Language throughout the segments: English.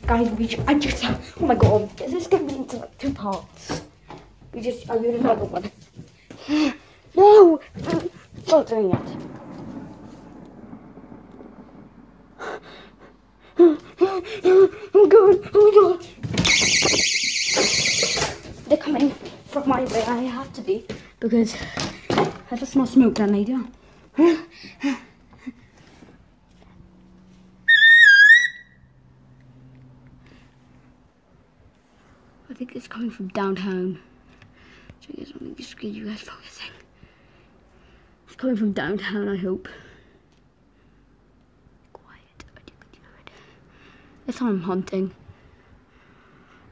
Guys, oh my god, this is gonna be into like 2 parts. I did another one. No! Stop doing it. Oh god, oh my god. They're coming from my way. I have to be, because I just smell smoke down there. I think it's coming from downtown. So I don't think it's good, you guys focusing. It's coming from downtown, I hope. Quiet. This time I'm hunting.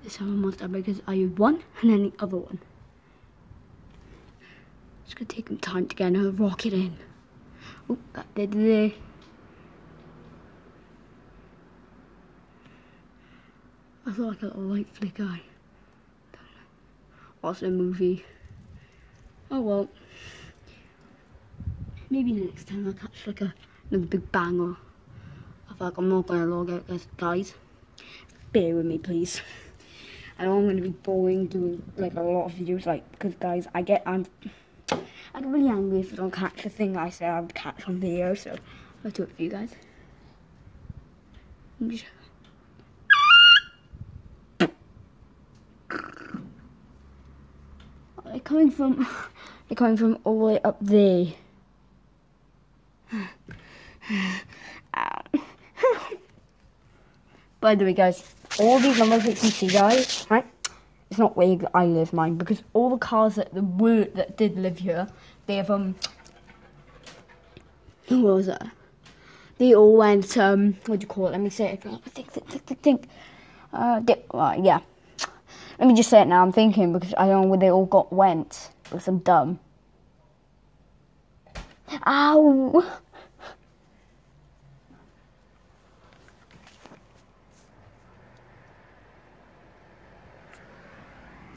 This time I'm monster because I use one and then the other one. It's gonna take them time to get another rocket in. Oh, that did there. I thought like a little light flicker. Also movie. Oh well. Maybe next time I'll catch like another big banger. I feel like I'm not gonna log out this, guys. Bear with me, please. I know I'm gonna be boring doing like a lot of videos, like, because guys, I get really angry if I don't catch the thing I said I would catch on video, so I'll do it for you guys. They're coming from all the way up there. Ow. By the way, guys, all these numbers that you see, guys, right? It's not where I live, mine, because all the cars that did live here, they have what was that? They all went what do you call it? Let me say it. Think. Yeah. Let me just say it now. I'm thinking because I don't know where they all went. Because I'm dumb. Ow!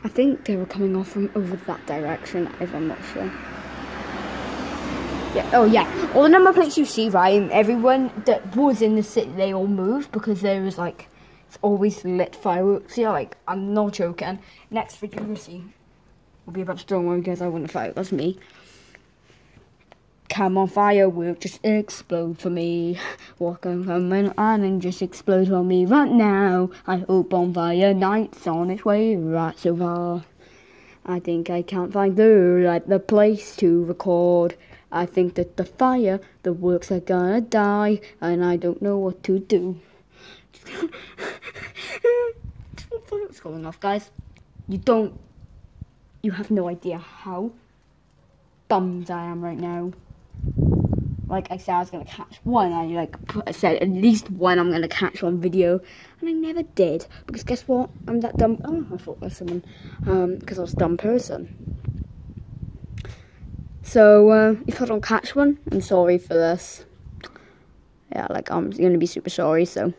I think they were coming off from over that direction, if I'm not sure. Yeah. Oh yeah. All the number plates you see, right? Everyone that was in the city, they all moved because there was like. It's always lit fireworks. Yeah, like, I'm not joking. Next video you'll see will be about strong one because I want to fight. That's me. Come on, firework, just explode for me. Walking from an island, just explode for me right now. I hope bonfire night's on its way right so far. I think I can't find the place to record. I think that the works are gonna die, and I don't know what to do. What's going off, guys? You have no idea how bummed I am right now. Like I said, I was gonna catch one. I said at least one I'm gonna catch on video, and I never did because guess what? I'm that dumb. Oh, I thought there was someone. Because I was a dumb person. So if I don't catch one, I'm sorry for this. Yeah, like I'm gonna be super sorry. So.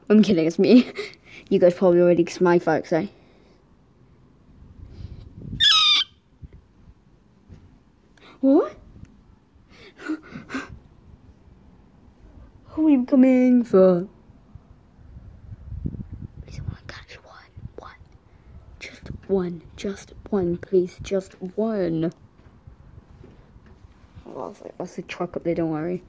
I'm kidding, it's me. You guys probably already guessed my folks, eh? What? Who are you coming for? Please, I want to catch one. Just one, please, just one. Oh, that's a truck up there, don't worry.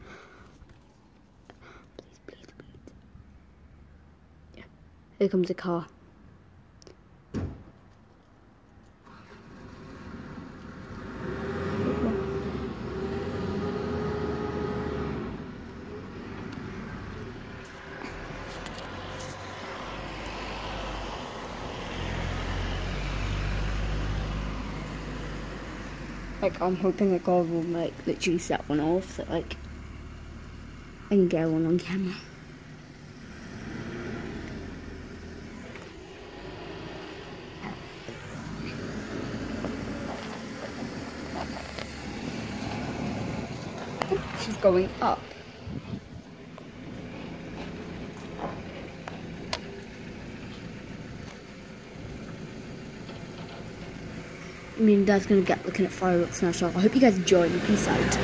Here comes a car. Like, I'm hoping that God will, like, literally set one off so, like, I can get one on camera. She's going up. I mean, Dad's gonna get looking at fireworks now, so I hope you guys enjoy and peace out.